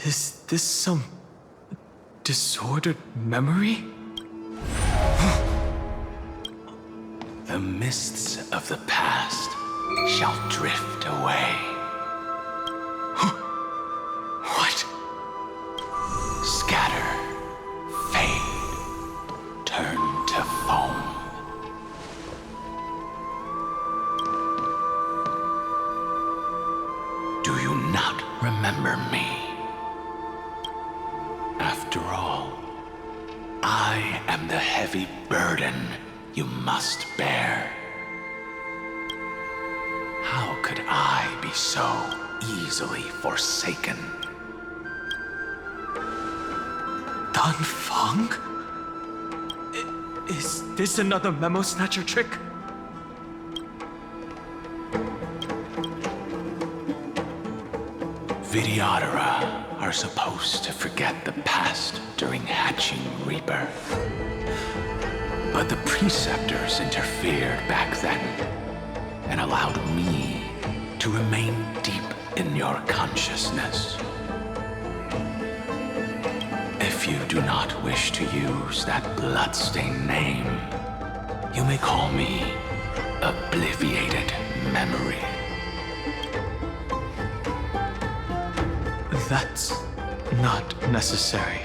Is this some disordered memory? The mists of the past shall drift away. What? Scatter, fade, turn to foam. Do you not remember me? After all, I am the heavy burden you must bear. How could I be so easily forsaken? Feng? Is this another memo snatcher trick? Vidyadhara are supposed to forget the past during hatching rebirth. But the preceptors interfered back then and allowed me to remain deep in your consciousness. If you do not wish to use that bloodstained name, you may call me Obliviated Memory. That's not necessary.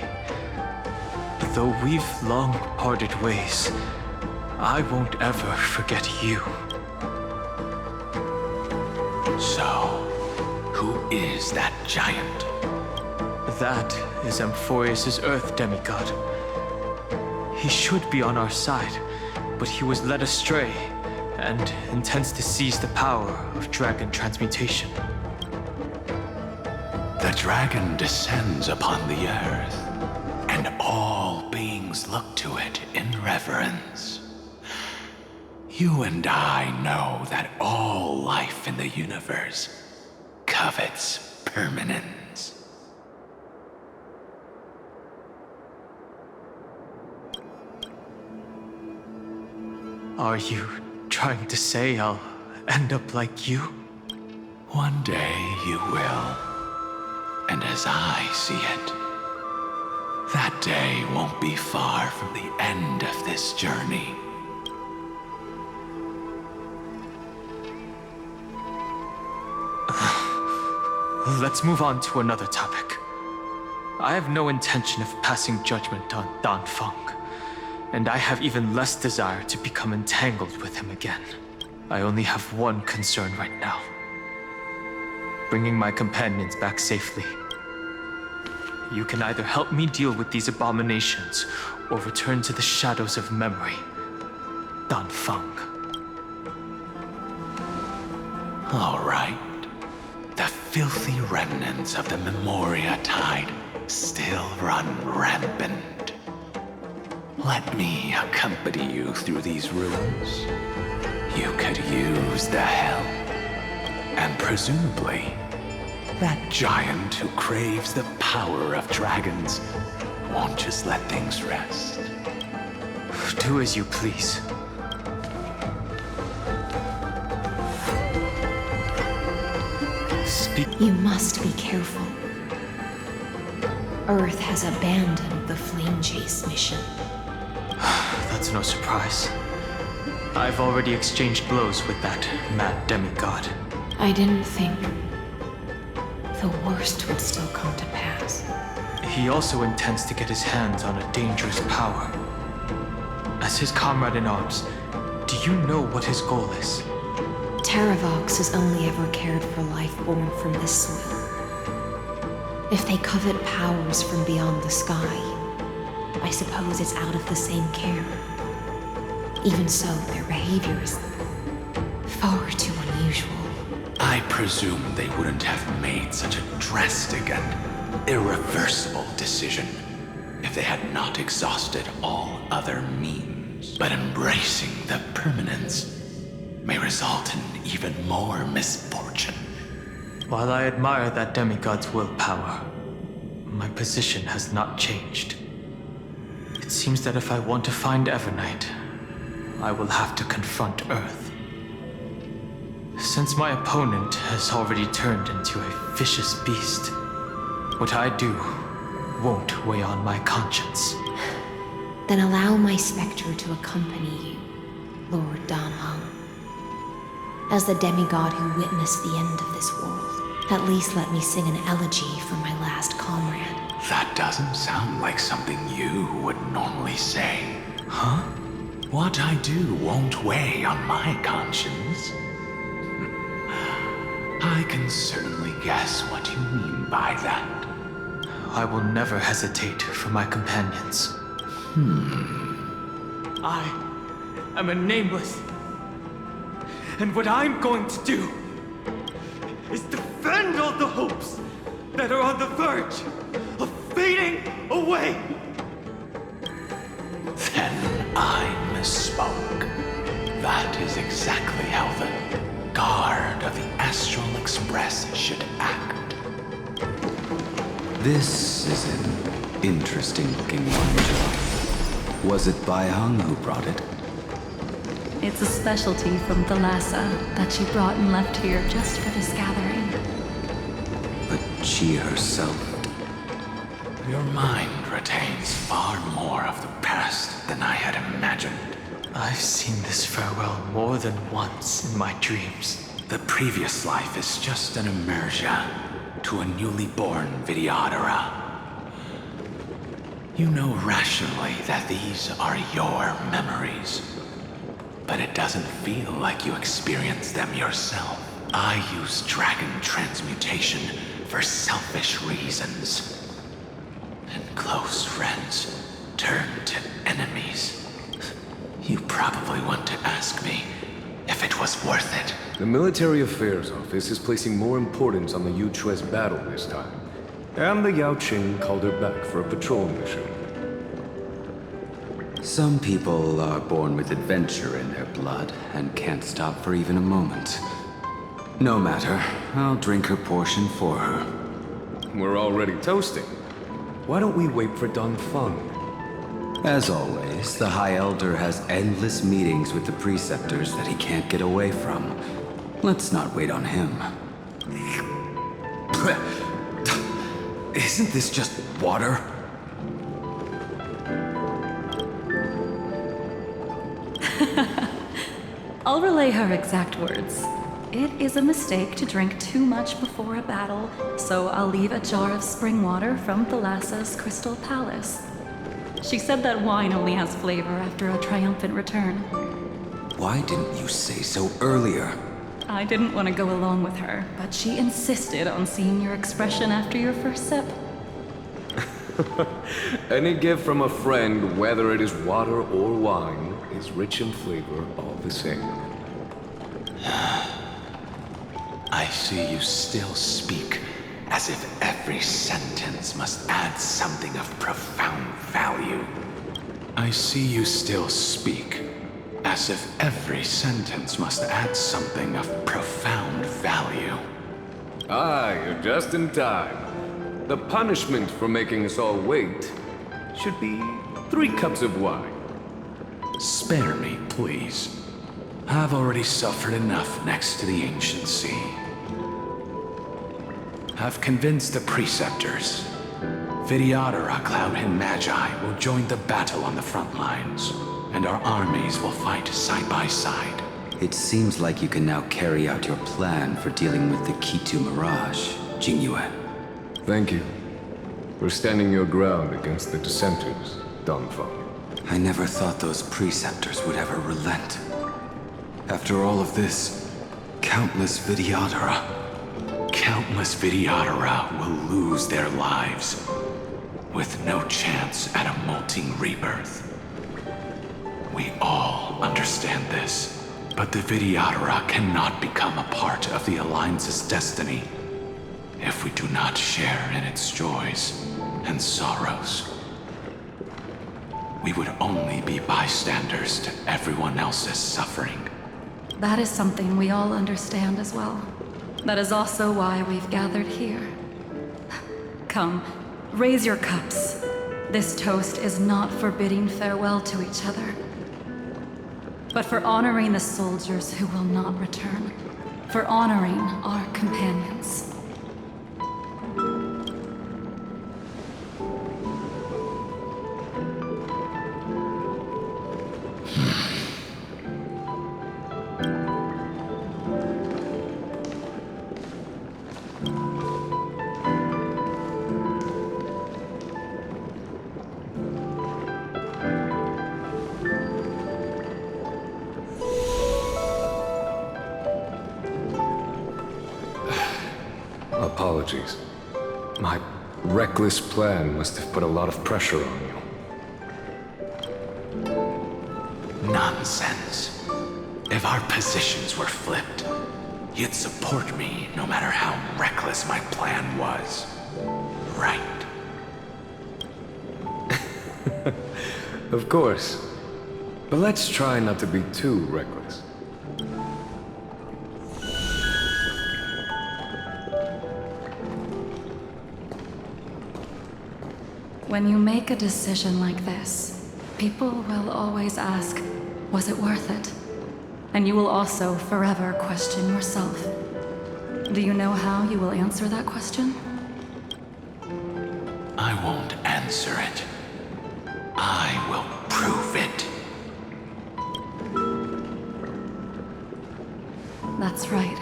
Though we've long parted ways, I won't ever forget you. So, who is that giant? That is Amphorius' Earth demigod. He should be on our side, but he was led astray and intends to seize the power of dragon transmutation. The dragon descends upon the earth, and all beings look to it in reverence. You and I know that all life in the universe covets permanence. Are you trying to say I'll end up like you? One day you will. And as I see it, that day won't be far from the end of this journey. Let's move on to another topic. I have no intention of passing judgment on Feng, and I have even less desire to become entangled with him again. I only have one concern right now: bringing my companions back safely. You can either help me deal with these abominations, or return to the shadows of memory. Feng. All right. The filthy remnants of the Memoria Tide still run rampant. Let me accompany you through these ruins. You could use the help. And presumably, that giant who craves the power of dragons won't just let things rest. Do as you please. You must be careful. Earth has abandoned the Flame Chase mission. That's no surprise. I've already exchanged blows with that mad demigod. I didn't think the worst would still come to pass. He also intends to get his hands on a dangerous power. As his comrade in arms, do you know what his goal is? Terravox has only ever cared for life born from this soil. If they covet powers from beyond the sky, I suppose it's out of the same care. Even so, their behavior is far too unusual. I presume they wouldn't have made such a drastic and irreversible decision if they had not exhausted all other means. But embracing the permanence may result in even more misfortune. While I admire that demigod's willpower, my position has not changed. It seems that if I want to find Evernight, I will have to confront Earth. Since my opponent has already turned into a vicious beast, what I do won't weigh on my conscience. Then allow my specter to accompany you, Lord Danhong. As the demigod who witnessed the end of this world, at least let me sing an elegy for my last comrade. That doesn't sound like something you would normally say. Huh? What I do won't weigh on my conscience. I can certainly guess what you mean by that. I will never hesitate for my companions. I am a nameless. And what I'm going to do is defend all the hopes that are on the verge of fading away. Then I misspoke. That is exactly how the guard of the Astral Express should act. This is an interesting-looking wine. Was it Baihang who brought it? It's a specialty from Thalassa that she brought and left here just for this gathering. But she herself... Your mind retains far more of the past than I had imagined. I've seen this farewell more than once in my dreams. The previous life is just an immersion to a newly born Vidyadhara. You know rationally that these are your memories, but it doesn't feel like you experienced them yourself. I use dragon transmutation for selfish reasons. And close friends turn to enemies. You probably want to ask me if it was worth it. The Military Affairs Office is placing more importance on the Yu-Chue's battle this time. And the Yao Qing called her back for a patrol mission. Some people are born with adventure in their blood and can't stop for even a moment. No matter, I'll drink her portion for her. We're already toasting. Why don't we wait for Don Feng? As always, the High Elder has endless meetings with the preceptors that he can't get away from. Let's not wait on him. Isn't this just water? I'll relay her exact words. It is a mistake to drink too much before a battle, so I'll leave a jar of spring water from Thalassa's Crystal Palace. She said that wine only has flavor after a triumphant return. Why didn't you say so earlier? I didn't want to go along with her, but she insisted on seeing your expression after your first sip. Any gift from a friend, whether it is water or wine, is rich in flavor all the same. I see you still speak as if every sentence must add something of profound value. I see you still speak as if every sentence must add something of profound value. Ah, you're just in time. The punishment for making us all wait should be 3 cups of wine. Spare me, please. I've already suffered enough next to the ancient sea. I've convinced the preceptors. Vidyadhara, Cloud and Magi will join the battle on the front lines, and our armies will fight side by side. It seems like you can now carry out your plan for dealing with the Kitu Mirage, Jingyue. Thank you for standing your ground against the dissenters, Don Feng. I never thought those preceptors would ever relent. After all of this, countless Vidyadhara will lose their lives, with no chance at a molting rebirth. We all understand this, but the Vidyadhara cannot become a part of the Alliance's destiny if we do not share in its joys and sorrows. We would only be bystanders to everyone else's suffering. That is something we all understand as well. That is also why we've gathered here. Come, raise your cups. This toast is not for bidding farewell to each other, but for honoring the soldiers who will not return. for honoring our companions. Apologies. My reckless plan must have put a lot of pressure on you. Nonsense. If our positions were flipped, you'd support me no matter how reckless my plan was. Right? Of course. But let's try not to be too reckless. When you make a decision like this, people will always ask, was it worth it? And you will also forever question yourself. Do you know how you will answer that question? I won't answer it. I will prove it. That's right.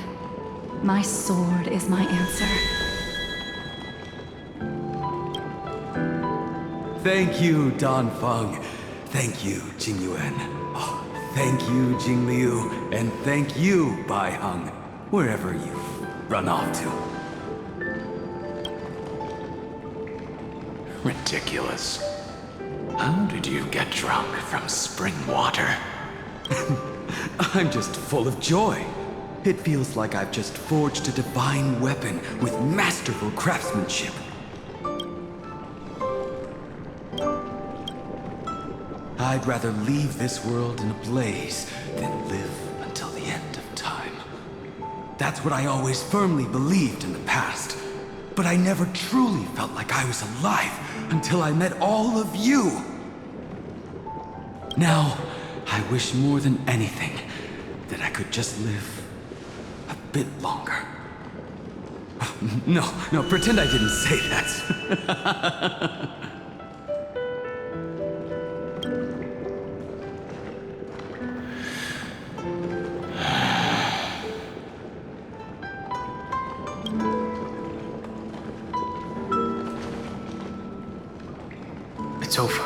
My sword is my answer. Thank you, Don Feng. Thank you, Jing Yuan. Oh, thank you, Jing Liu. And thank you, Bai Heng, wherever you've run off to. Ridiculous. How did you get drunk from spring water? I'm just full of joy. It feels like I've just forged a divine weapon with masterful craftsmanship. I'd rather leave this world in a blaze than live until the end of time. That's what I always firmly believed in the past. But I never truly felt like I was alive until I met all of you. Now, I wish more than anything that I could just live a bit longer. No, pretend I didn't say that. It's over.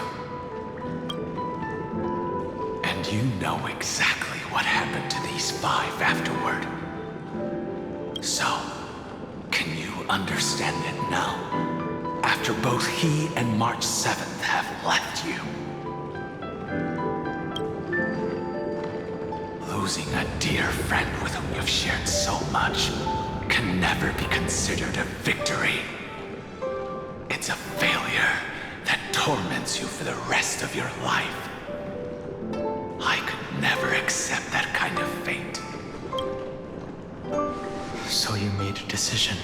And you know exactly what happened to these 5 afterward. So, can you understand it now? After both he and March 7th have left you. Losing a dear friend with whom you've shared so much can never be considered a victory. It's a failure that torments you for the rest of your life. I could never accept that kind of fate. So you made a decision.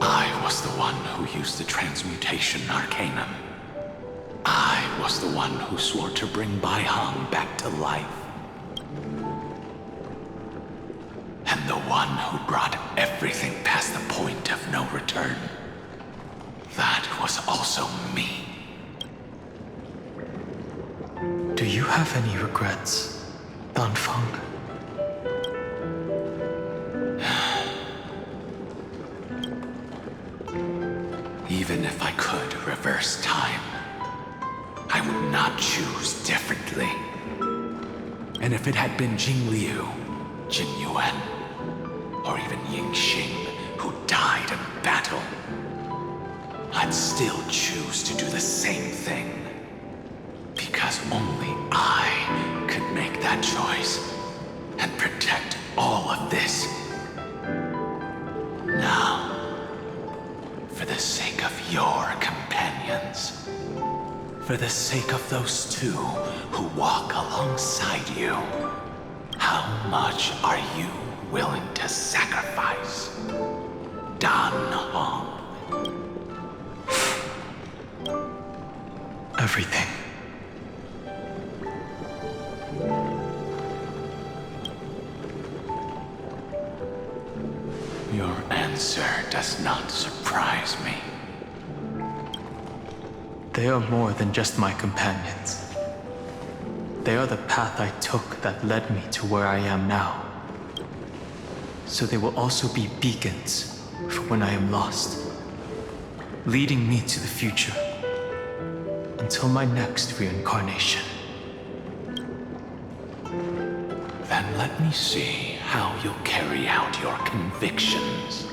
I was the one who used the transmutation arcanum. I was the one who swore to bring Bai Heng back to life. And the one who brought everything past the point of no return. That was also me. Do you have any regrets, Don Feng? Even if I could reverse time, I would not choose differently. And if it had been Jing Liu, Jin Yuan, or even Ying Xing who died in battle, I'd still choose to do the same thing. Because only I could make that choice and protect all of this. Now, for the sake of your companions, for the sake of those 2 who walk alongside you, how much are you willing to sacrifice? Don Hong. Everything. Your answer does not surprise me. They are more than just my companions. They are the path I took that led me to where I am now. So they will also be beacons for when I am lost, leading me to the future until my next reincarnation. Then let me see how you'll carry out your convictions.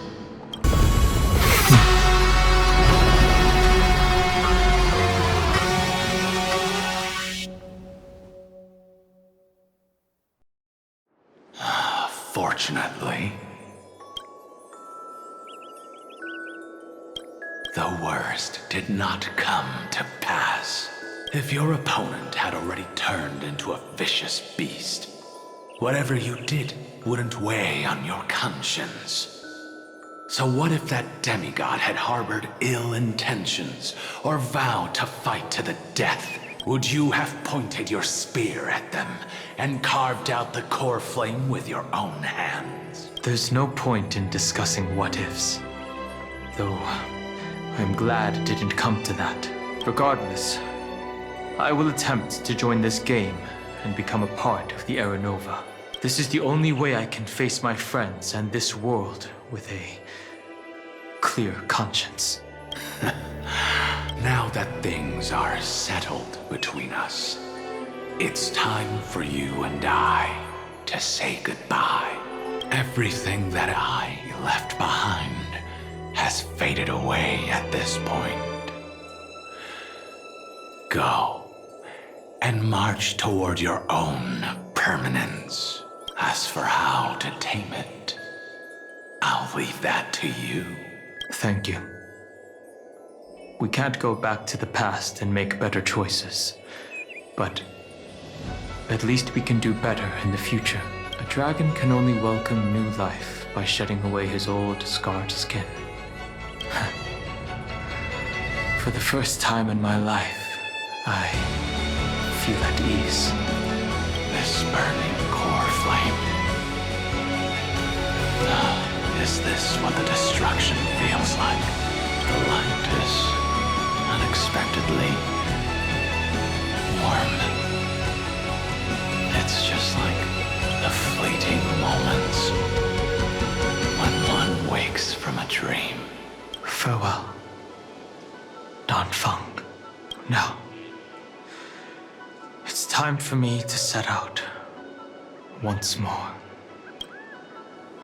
Fortunately, the worst did not come to pass. If your opponent had already turned into a vicious beast, whatever you did wouldn't weigh on your conscience. So what if that demigod had harbored ill intentions or vowed to fight to the death? Would you have pointed your spear at them and carved out the core flame with your own hands? There's no point in discussing what-ifs. Though, I'm glad it didn't come to that. Regardless, I will attempt to join this game and become a part of the Era Nova. This is the only way I can face my friends and this world with a clear conscience. Now that things are settled between us, it's time for you and I to say goodbye. Everything that I left behind has faded away at this point. Go and march toward your own permanence. As for how to tame it, I'll leave that to you. Thank you. We can't go back to the past and make better choices, but at least we can do better in the future. A dragon can only welcome new life by shedding away his old, scarred skin. For the first time in my life, I feel at ease. This burning core flame. Is this what the destruction feels like? The light is unexpectedly warm. It's just like the fleeting moments when one wakes from a dream. Farewell, Don Feng. Now, it's time for me to set out once more.